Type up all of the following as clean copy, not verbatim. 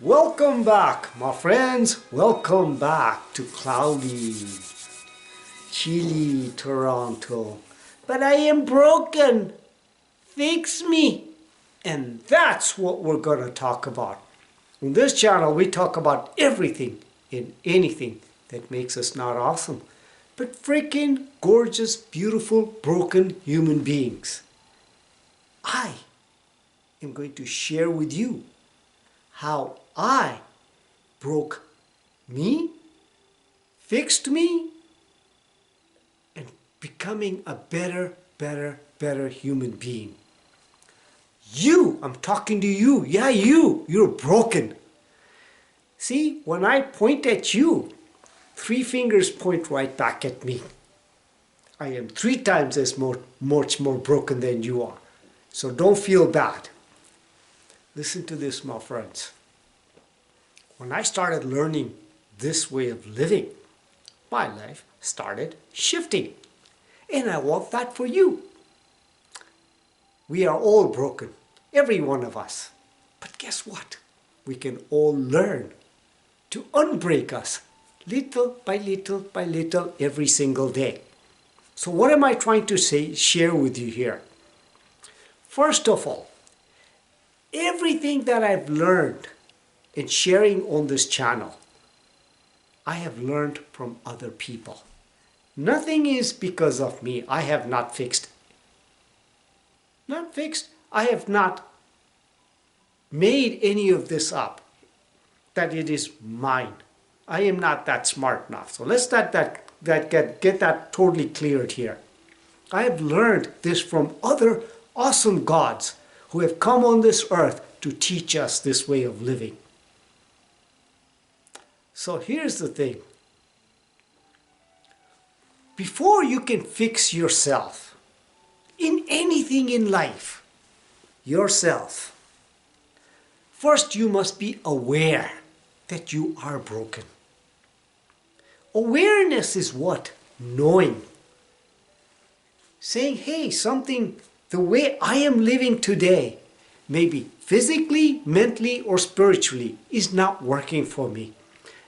Welcome back, my friends. Welcome back to cloudy, chilly Toronto. But I am broken. Fix me. And that's what we're going to talk about. On this channel, we talk about everything and anything that makes us not awesome, but freaking gorgeous, beautiful, broken human beings. I am going to share with you how I broke me, fixed me, and becoming a better human being. I'm talking to you. Yeah, you're broken. See, when I point at you, 3 fingers point right back at me. I am 3 times much more broken than you are. So don't feel bad. Listen to this, my friends. When I started learning this way of living, my life started shifting. And I want that for you. We are all broken, every one of us. But guess what? We can all learn to unbreak us little by little every single day. So what am I trying to share with you here? First of all, everything that I've learned in sharing on this channel, I have learned from other people. Nothing is because of me. I have not fixed. I have not made any of this up, that it is mine. I am not that smart enough. So let's get that totally cleared here. I have learned this from other awesome gods who have come on this earth to teach us this way of living. So here's the thing. Before you can fix yourself in anything in life, yourself, first you must be aware that you are broken. Awareness is what? Knowing. Saying, hey, something, the way I am living today, maybe physically, mentally, or spiritually, is not working for me.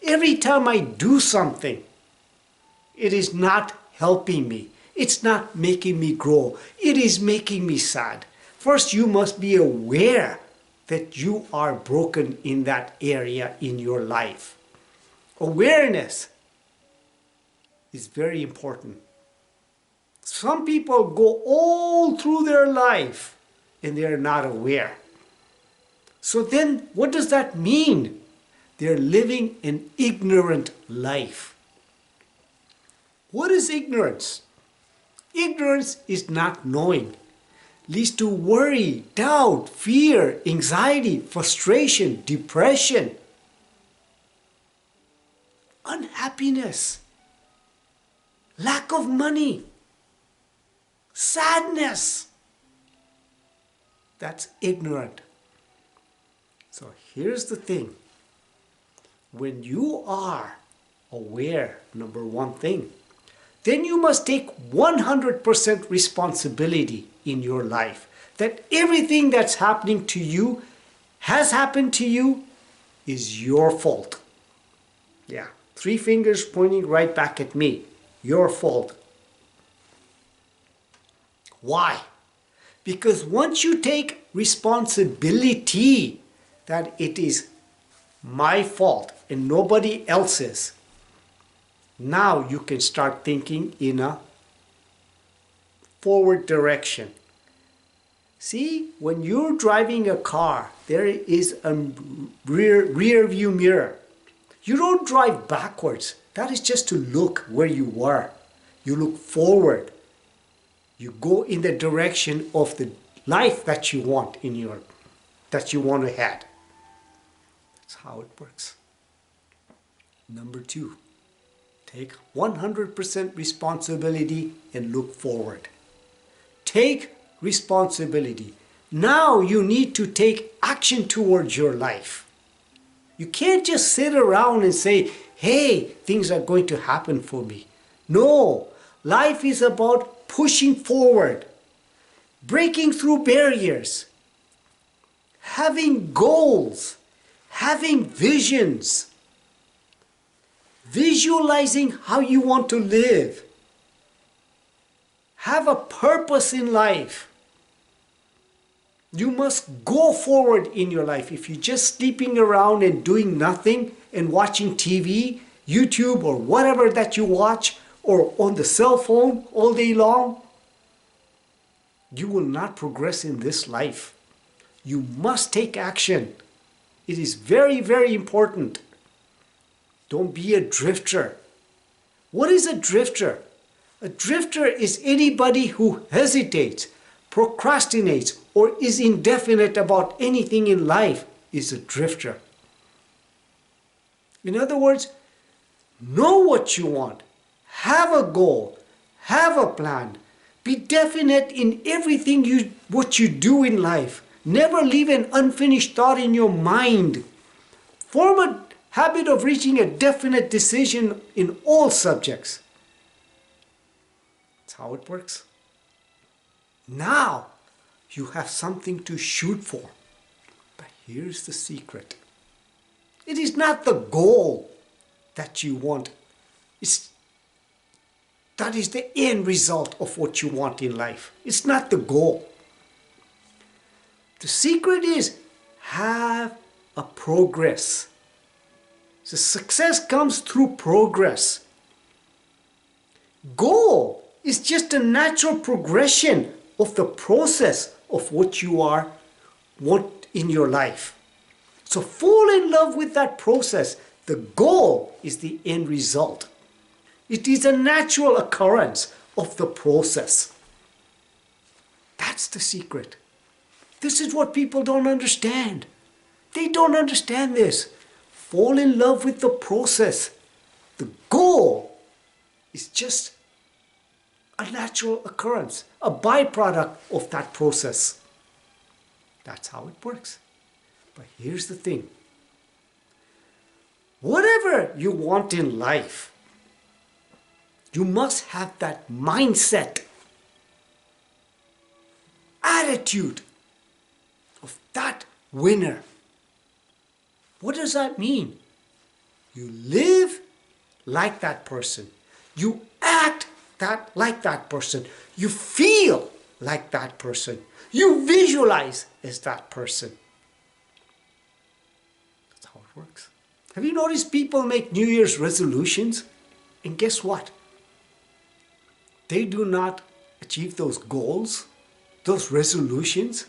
Every time I do something, it is not helping me. It's not making me grow. It is making me sad. First, you must be aware that you are broken in that area in your life. Awareness is very important. Some people go all through their life and they are not aware. So then what does that mean? They're living an ignorant life. What is ignorance? Ignorance is not knowing. Leads to worry, doubt, fear, anxiety, frustration, depression, unhappiness, lack of money, sadness. That's ignorant. So here's the thing. When you are aware, number one thing, then you must take 100% responsibility in your life. That everything that's happening to you, has happened to you, is your fault. Yeah, 3 fingers pointing right back at me. Your fault. Why? Because once you take responsibility that it is my fault and nobody else's, now you can start thinking in a forward direction. See, when you're driving a car, there is a rear view mirror. You don't drive backwards. That is just to look where you were. You look forward. You go in the direction of the life that you want that you want to have. That's how it works. Number 2. Take 100% responsibility and look forward. Take responsibility. Now you need to take action towards your life. You can't just sit around and say, hey, things are going to happen for me. No, life is about pushing forward, breaking through barriers, having goals, having visions, visualizing how you want to live, have a purpose in life. You must go forward in your life. If you're just sleeping around and doing nothing and watching TV, YouTube, or whatever that you watch, or on the cell phone all day long, you will not progress in this life. You must take action. It is very, very important. Don't be a drifter. What is a drifter? A drifter is anybody who hesitates, procrastinates, or is indefinite about anything in life is a drifter. In other words, know what you want, have a goal, have a plan, be definite in everything what you do in life. Never leave an unfinished thought in your mind. Form a habit of reaching a definite decision in all subjects. That's how it works. Now, you have something to shoot for. But here's the secret. It is not the goal that you want. That is the end result of what you want in life. It's not the goal. The secret is have a progress. The success comes through progress. Goal is just a natural progression of the process of what you want in your life. So fall in love with that process. The goal is the end result. It is a natural occurrence of the process. That's the secret. This is what people don't understand. They don't understand this. Fall in love with the process. The goal is just a natural occurrence, a byproduct of that process. That's how it works. But here's the thing. Whatever you want in life, you must have that mindset, attitude of that winner. What does that mean? You live like that person. You act like that person. You feel like that person. You visualize as that person. That's how it works. Have you noticed people make New Year's resolutions? And guess what? They do not achieve those goals, those resolutions.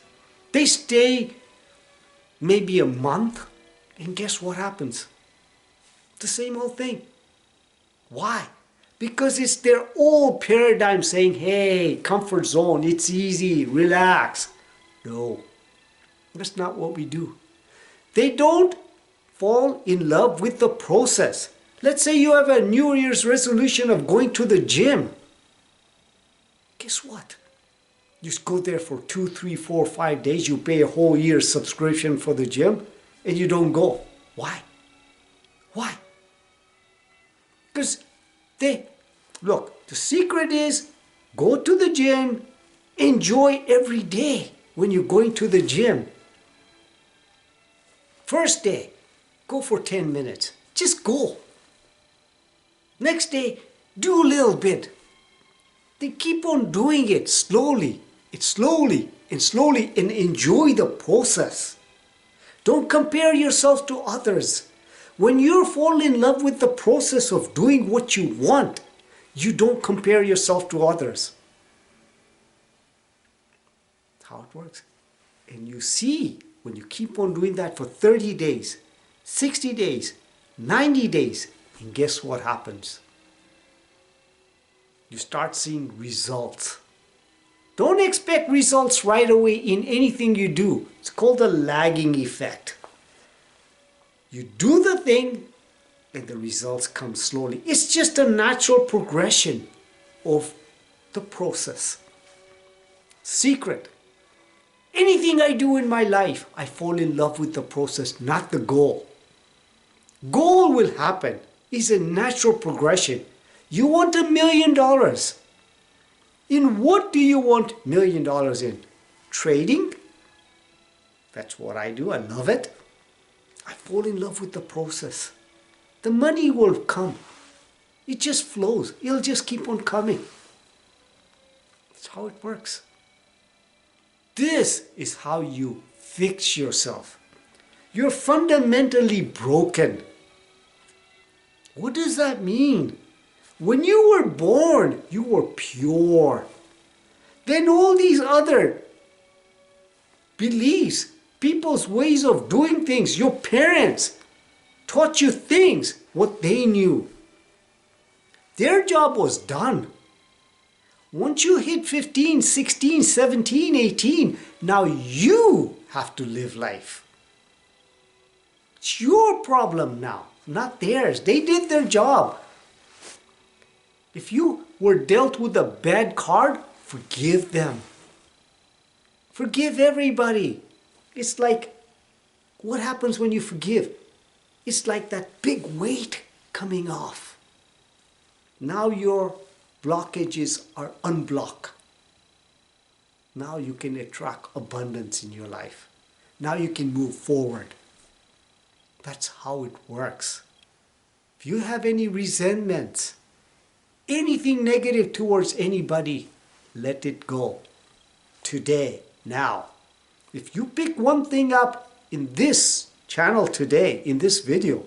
They stay maybe a month, and guess what happens? The same old thing. Why? Because it's their old paradigm saying, hey, comfort zone, it's easy, relax. No, that's not what we do. They don't fall in love with the process. Let's say you have a New Year's resolution of going to the gym. Guess what? You just go there for 2, 3, 4, 5 days. You pay a whole year's subscription for the gym and you don't go. Why? Why? Because look, the secret is go to the gym, enjoy every day when you're going to the gym. First day, go for 10 minutes. Just go. Next day, do a little bit. Then keep on doing it slowly. It's slowly and enjoy the process. Don't compare yourself to others. When you fall in love with the process of doing what you want, you don't compare yourself to others. That's how it works. And you see, when you keep on doing that for 30 days, 60 days, 90 days, and guess what happens? You start seeing results. Don't expect results right away in anything you do. It's called the lagging effect. You do the thing and the results come slowly. It's just a natural progression of the process. Secret. Anything I do in my life, I fall in love with the process, not the goal. Goal will happen. It's a natural progression. You want $1 million. In what do you want $1 million in? Trading? That's what I do. I love it. I fall in love with the process. The money will come. It just flows. It'll just keep on coming. That's how it works. This is how you fix yourself. You're fundamentally broken. What does that mean? When you were born, you were pure. Then all these other beliefs, people's ways of doing things, your parents taught you things, what they knew. Their job was done. Once you hit 15, 16, 17, 18, now you have to live life. It's your problem now, not theirs. They did their job. If you were dealt with a bad card, forgive them. Forgive everybody. It's like, what happens when you forgive? It's like that big weight coming off. Now your blockages are unblocked. Now you can attract abundance in your life. Now you can move forward. That's how it works. If you have any resentments, anything negative towards anybody, let it go. Today, now. If you pick one thing up in this channel today, in this video,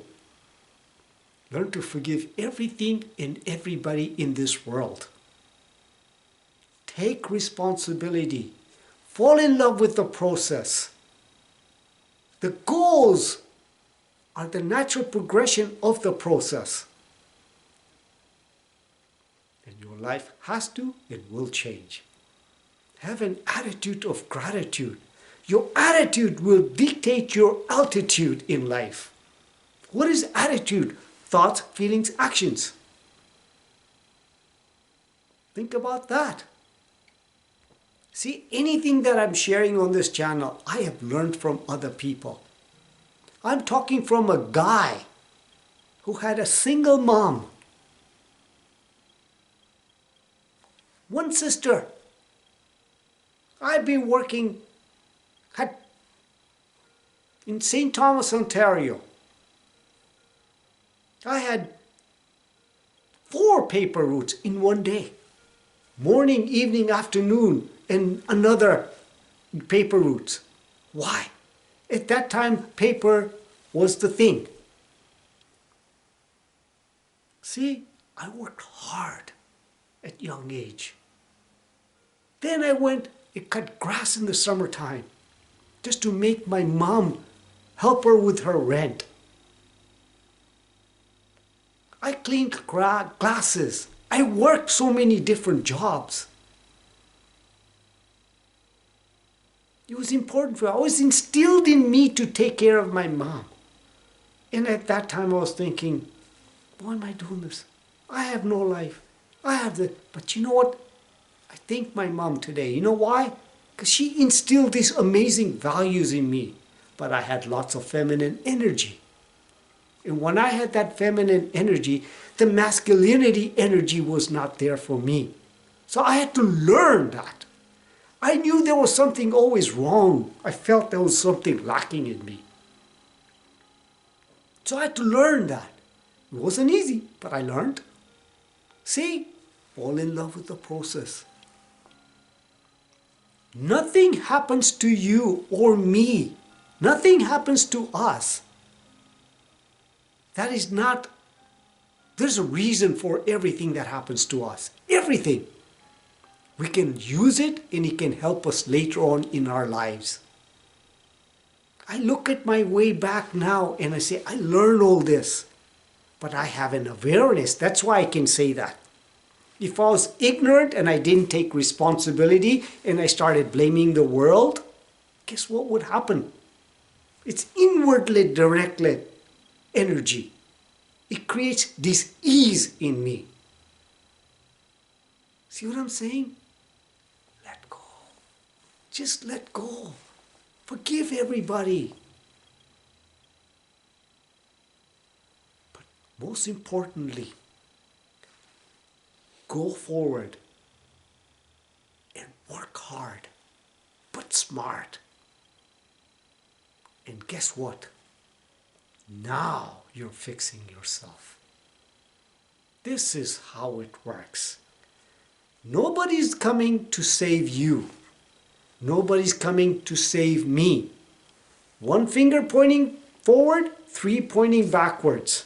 learn to forgive everything and everybody in this world. Take responsibility. Fall in love with the process. The goals are the natural progression of the process. And your life has to and will change. Have an attitude of gratitude. Your attitude will dictate your altitude in life. What is attitude? Thoughts, feelings, actions. Think about that. See, anything that I'm sharing on this channel, I have learned from other people. I'm talking from a guy who had a single mom, one sister. I've been working in St. Thomas, Ontario. I had 4 paper routes in one day. Morning, evening, afternoon, and another paper routes. Why? At that time, paper was the thing. See, I worked hard at young age. Then I went and cut grass in the summertime just to make my mom help her with her rent. I cleaned glasses. I worked so many different jobs. It was important for me. It was instilled in me to take care of my mom. And at that time I was thinking, why am I doing this? I have no life. But you know what? I thank my mom today. You know why? Because she instilled these amazing values in me. But I had lots of feminine energy. And when I had that feminine energy, the masculinity energy was not there for me. So I had to learn that. I knew there was something always wrong. I felt there was something lacking in me. So I had to learn that. It wasn't easy, but I learned. See, fall in love with the process. Nothing happens to you or me. Nothing happens to us. That is not, there's a reason for everything that happens to us. Everything. We can use it and it can help us later on in our lives. I look at my way back now and I say, I learned all this. But I have an awareness. That's why I can say that. If I was ignorant and I didn't take responsibility and I started blaming the world, guess what would happen? It's inwardly directed energy. It creates dis-ease in me. See what I'm saying? Let go. Just let go. Forgive everybody. But most importantly, go forward and work hard, but smart. And guess what? Now you're fixing yourself. This is how it works. Nobody's coming to save you. Nobody's coming to save me. One finger pointing forward, three pointing backwards.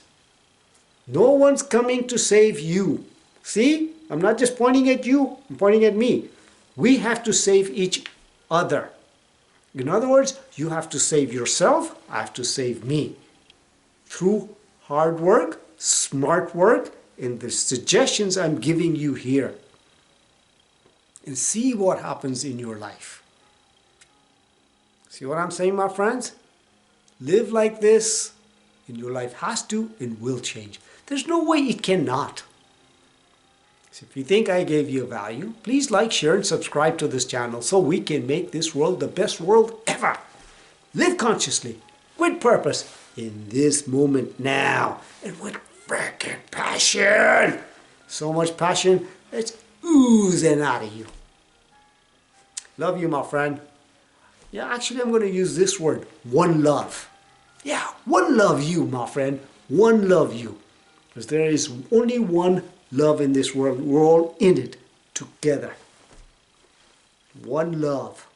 No one's coming to save you. See? I'm not just pointing at you, I'm pointing at me. We have to save each other. In other words, you have to save yourself, I have to save me. Through hard work, smart work, and the suggestions I'm giving you here. And see what happens in your life. See what I'm saying, my friends? Live like this, and your life has to and will change. There's no way it cannot. So if you think I gave you value, please like, share, and subscribe to this channel so we can make this world the best world ever. Live consciously, with purpose, in this moment now, and with freaking passion. So much passion, it's oozing out of you. Love you, my friend. Yeah, actually, I'm going to use this word, one love. Yeah, one love you, my friend. One love you. Because there is only one love in this world. We're all in it together. One love.